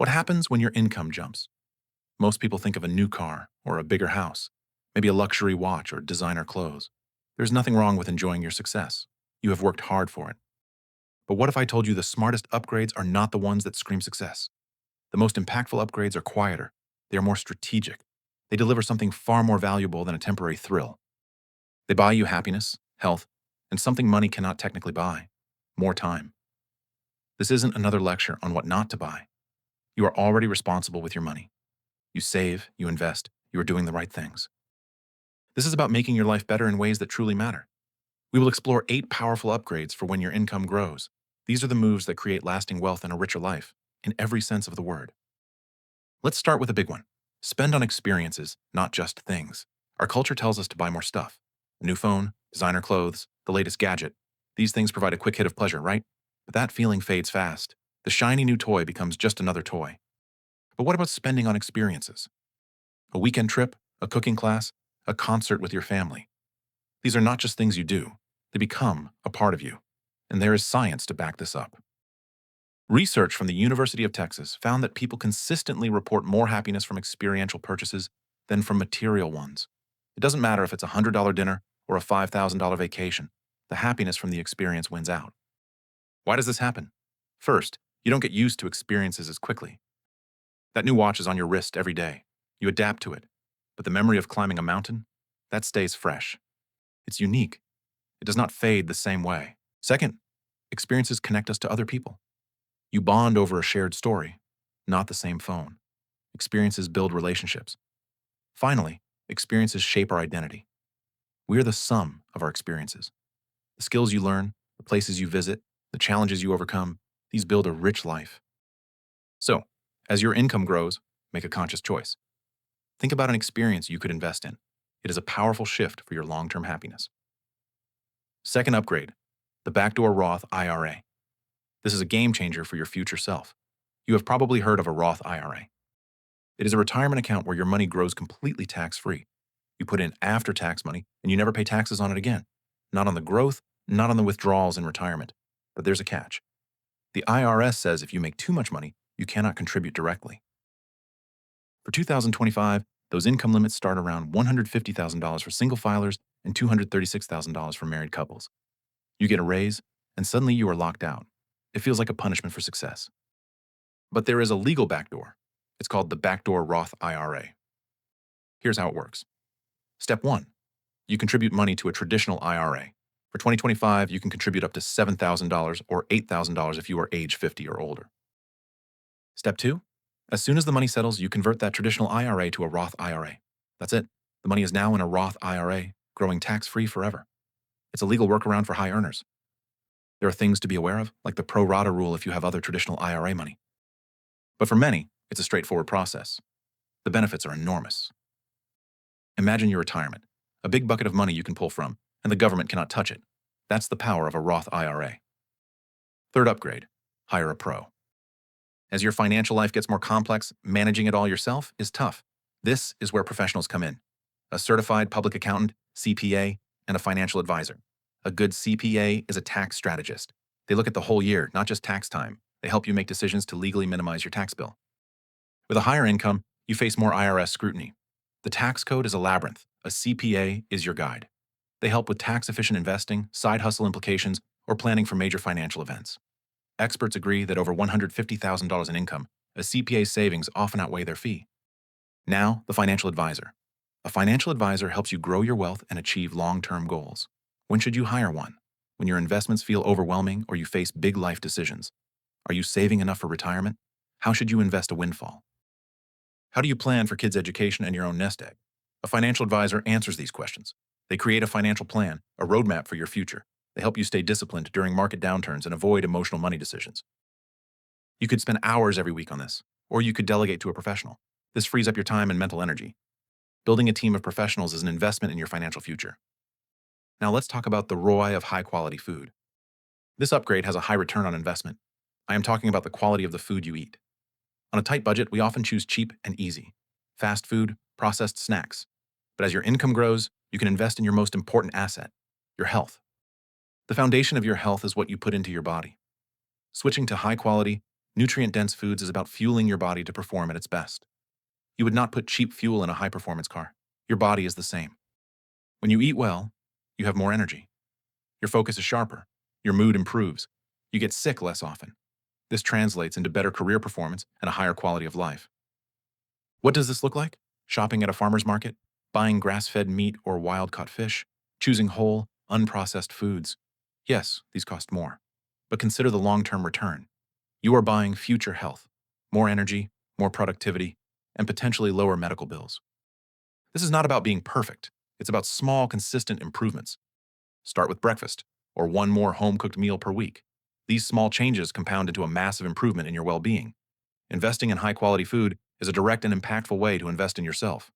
What happens when your income jumps? Most people think of a new car or a bigger house, maybe a luxury watch or designer clothes. There's nothing wrong with enjoying your success. You have worked hard for it. But what if I told you the smartest upgrades are not the ones that scream success? The most impactful upgrades are quieter. They are more strategic. They deliver something far more valuable than a temporary thrill. They buy you happiness, health, and something money cannot technically buy: more time. This isn't another lecture on what not to buy. You are already responsible with your money. You save, you invest, you are doing the right things. This is about making your life better in ways that truly matter. We will explore 8 powerful upgrades for when your income grows. These are the moves that create lasting wealth and a richer life, in every sense of the word. Let's start with a big one. Spend on experiences, not just things. Our culture tells us to buy more stuff. A new phone, designer clothes, the latest gadget. These things provide a quick hit of pleasure, right? But that feeling fades fast. The shiny new toy becomes just another toy. But what about spending on experiences? A weekend trip, a cooking class, a concert with your family. These are not just things you do. They become a part of you. And there is science to back this up. Research from the University of Texas found that people consistently report more happiness from experiential purchases than from material ones. It doesn't matter if it's a $100 dinner or a $5,000 vacation. The happiness from the experience wins out. Why does this happen? First, you don't get used to experiences as quickly. That new watch is on your wrist every day. You adapt to it. But the memory of climbing a mountain, that stays fresh. It's unique. It does not fade the same way. Second, experiences connect us to other people. You bond over a shared story, not the same phone. Experiences build relationships. Finally, experiences shape our identity. We are the sum of our experiences. The skills you learn, the places you visit, the challenges you overcome, these build a rich life. So, as your income grows, make a conscious choice. Think about an experience you could invest in. It is a powerful shift for your long-term happiness. Second upgrade, the Backdoor Roth IRA. This is a game changer for your future self. You have probably heard of a Roth IRA. It is a retirement account where your money grows completely tax-free. You put in after-tax money and you never pay taxes on it again. Not on the growth, not on the withdrawals in retirement. But there's a catch. The IRS says if you make too much money, you cannot contribute directly. For 2025, those income limits start around $150,000 for single filers and $236,000 for married couples. You get a raise, and suddenly you are locked out. It feels like a punishment for success. But there is a legal backdoor. It's called the Backdoor Roth IRA. Here's how it works. Step 1. You contribute money to a traditional IRA. For 2025, you can contribute up to $7,000 or $8,000 if you are age 50 or older. Step 2. As soon as the money settles, you convert that traditional IRA to a Roth IRA. That's it. The money is now in a Roth IRA, growing tax-free forever. It's a legal workaround for high earners. There are things to be aware of, like the pro rata rule if you have other traditional IRA money. But for many, it's a straightforward process. The benefits are enormous. Imagine your retirement, a big bucket of money you can pull from, and the government cannot touch it. That's the power of a Roth IRA. Third upgrade, hire a pro. As your financial life gets more complex, managing it all yourself is tough. This is where professionals come in. A certified public accountant, CPA, and a financial advisor. A good CPA is a tax strategist. They look at the whole year, not just tax time. They help you make decisions to legally minimize your tax bill. With a higher income, you face more IRS scrutiny. The tax code is a labyrinth. A CPA is your guide. They help with tax-efficient investing, side hustle implications, or planning for major financial events. Experts agree that over $150,000 in income, a CPA's savings often outweigh their fee. Now, the financial advisor. A financial advisor helps you grow your wealth and achieve long-term goals. When should you hire one? When your investments feel overwhelming or you face big life decisions. Are you saving enough for retirement? How should you invest a windfall? How do you plan for kids' education and your own nest egg? A financial advisor answers these questions. They create a financial plan, a roadmap for your future. They help you stay disciplined during market downturns and avoid emotional money decisions. You could spend hours every week on this, or you could delegate to a professional. This frees up your time and mental energy. Building a team of professionals is an investment in your financial future. Now let's talk about the ROI of high-quality food. This upgrade has a high return on investment. I am talking about the quality of the food you eat. On a tight budget, we often choose cheap and easy. Fast food, processed snacks. But as your income grows, you can invest in your most important asset, your health. The foundation of your health is what you put into your body. Switching to high-quality, Nutrient-dense foods is about fueling your body to perform at its best. You would not put cheap fuel in a high-performance car. Your body is the same. When you eat well, you have more energy. Your focus is sharper. Your mood improves. You get sick less often. This translates into better career performance and a higher quality of life. What does this look like? Shopping at a farmer's market, buying grass-fed meat or wild-caught fish, choosing whole, unprocessed foods. Yes, these cost more. But consider the long-term return. You are buying future health, more energy, more productivity, and potentially lower medical bills. This is not about being perfect. It's about small, consistent improvements. Start with breakfast, or one more home-cooked meal per week. These small changes compound into a massive improvement in your well-being. Investing in high-quality food is a direct and impactful way to invest in yourself.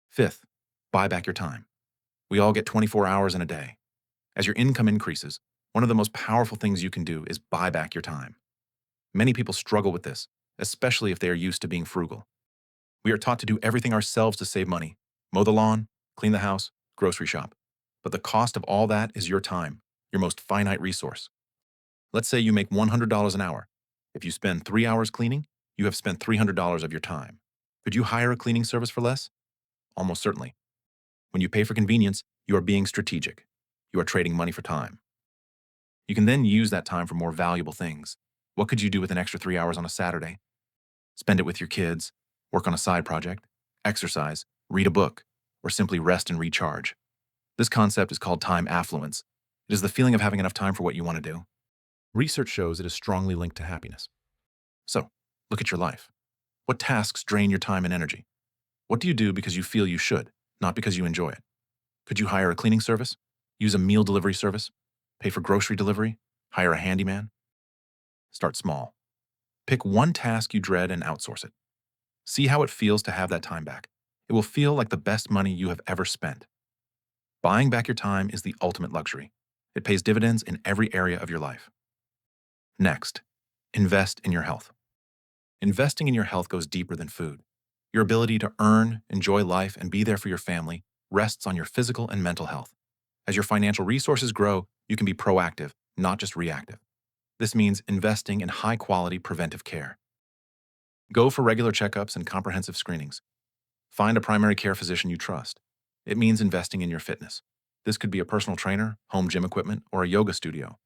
Fifth, buy back your time. We all get 24 hours in a day. As your income increases, one of the most powerful things you can do is buy back your time. Many people struggle with this, especially if they are used to being frugal. We are taught to do everything ourselves to save money: mow the lawn, clean the house, grocery shop. But the cost of all that is your time, your most finite resource. Let's say you make $100 an hour. If you spend 3 hours cleaning, you have spent $300 of your time. Could you hire a cleaning service for less? Almost certainly. When you pay for convenience, you are being strategic. You are trading money for time. You can then use that time for more valuable things. What could you do with an extra 3 hours on a Saturday? Spend it with your kids, work on a side project, exercise, read a book, or simply rest and recharge. This concept is called time affluence. It is the feeling of having enough time for what you want to do. Research shows it is strongly linked to happiness. So, look at your life. What tasks drain your time and energy? What do you do because you feel you should, not because you enjoy it? Could you hire a cleaning service? Use a meal delivery service? Pay for grocery delivery? Hire a handyman? Start small. Pick one task you dread and outsource it. See how it feels to have that time back. It will feel like the best money you have ever spent. Buying back your time is the ultimate luxury. It pays dividends in every area of your life. Next, invest in your health. Investing in your health goes deeper than food. Your ability to earn, enjoy life, and be there for your family rests on your physical and mental health. As your financial resources grow, you can be proactive, not just reactive. This means investing in high-quality preventive care. Go for regular checkups and comprehensive screenings. Find a primary care physician you trust. It means investing in your fitness. This could be a personal trainer, home gym equipment, or a yoga studio.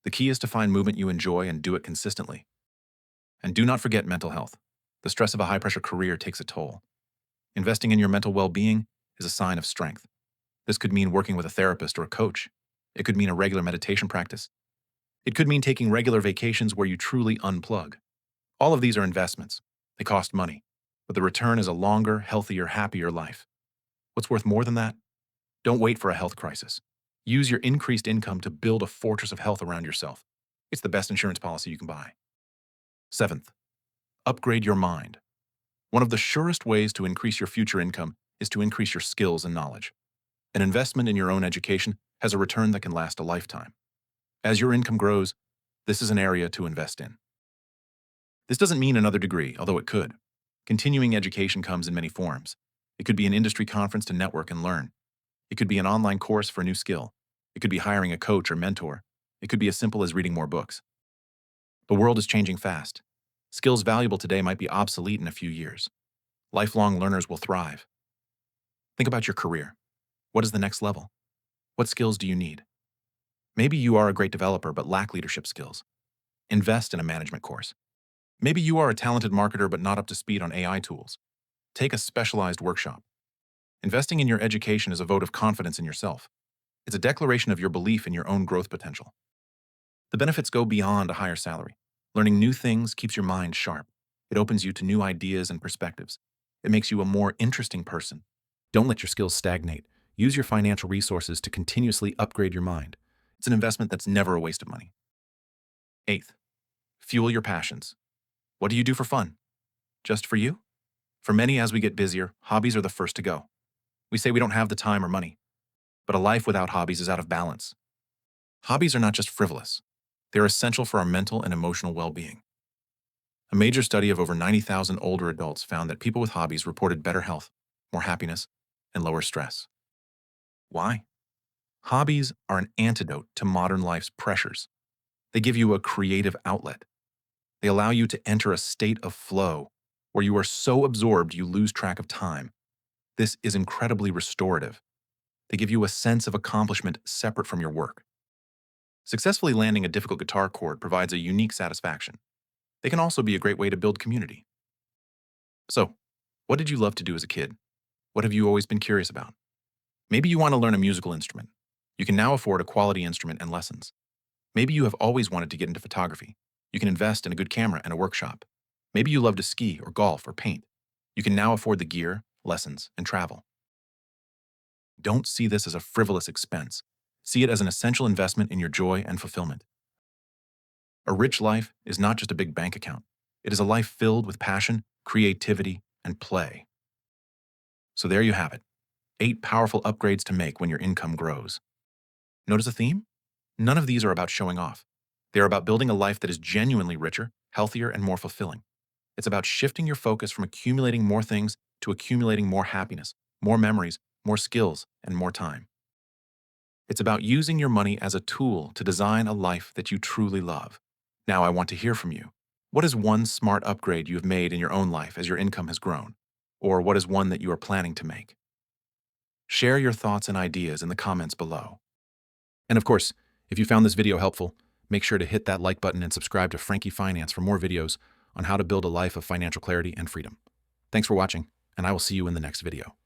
The key is to find movement you enjoy and do it consistently. And do not forget mental health. The stress of a high-pressure career takes a toll. Investing in your mental well-being is a sign of strength. This could mean working with a therapist or a coach. It could mean a regular meditation practice. It could mean taking regular vacations where you truly unplug. All of these are investments. They cost money, but the return is a longer, healthier, happier life. What's worth more than that? Don't wait for a health crisis. Use your increased income to build a fortress of health around yourself. It's the best insurance policy you can buy. Seventh, upgrade your mind. One of the surest ways to increase your future income is to increase your skills and knowledge. An investment in your own education has a return that can last a lifetime. As your income grows, this is an area to invest in. This doesn't mean another degree, although it could. Continuing education comes in many forms. It could be an industry conference to network and learn. It could be an online course for a new skill. It could be hiring a coach or mentor. It could be as simple as reading more books. The world is changing fast. Skills valuable today might be obsolete in a few years. Lifelong learners will thrive. Think about your career. What is the next level? What skills do you need? Maybe you are a great developer but lack leadership skills. Invest in a management course. Maybe you are a talented marketer but not up to speed on AI tools. Take a specialized workshop. Investing in your education is a vote of confidence in yourself. It's a declaration of your belief in your own growth potential. The benefits go beyond a higher salary. Learning new things keeps your mind sharp. It opens you to new ideas and perspectives. It makes you a more interesting person. Don't let your skills stagnate. Use your financial resources to continuously upgrade your mind. It's an investment that's never a waste of money. Eighth, fuel your passions. What do you do for fun? Just for you? For many, as we get busier, hobbies are the first to go. We say we don't have the time or money, but a life without hobbies is out of balance. Hobbies are not just frivolous. They're essential for our mental and emotional well-being. A major study of over 90,000 older adults found that people with hobbies reported better health, more happiness, and lower stress. Why? Hobbies are an antidote to modern life's pressures. They give you a creative outlet. They allow you to enter a state of flow where you are so absorbed you lose track of time. This is incredibly restorative. They give you a sense of accomplishment separate from your work. Successfully landing a difficult guitar chord provides a unique satisfaction. They can also be a great way to build community. So, what did you love to do as a kid? What have you always been curious about? Maybe you want to learn a musical instrument. You can now afford a quality instrument and lessons. Maybe you have always wanted to get into photography. You can invest in a good camera and a workshop. Maybe you love to ski or golf or paint. You can now afford the gear, lessons, and travel. Don't see this as a frivolous expense. See it as an essential investment in your joy and fulfillment. A rich life is not just a big bank account. It is a life filled with passion, creativity, and play. So there you have it. 8 powerful upgrades to make when your income grows. Notice a theme? None of these are about showing off. They are about building a life that is genuinely richer, healthier, and more fulfilling. It's about shifting your focus from accumulating more things to accumulating more happiness, more memories, more skills, and more time. It's about using your money as a tool to design a life that you truly love. Now I want to hear from you. What is one smart upgrade you have made in your own life as your income has grown? Or what is one that you are planning to make? Share your thoughts and ideas in the comments below. And of course, if you found this video helpful, make sure to hit that like button and subscribe to Frankie Finance for more videos on how to build a life of financial clarity and freedom. Thanks for watching, and I will see you in the next video.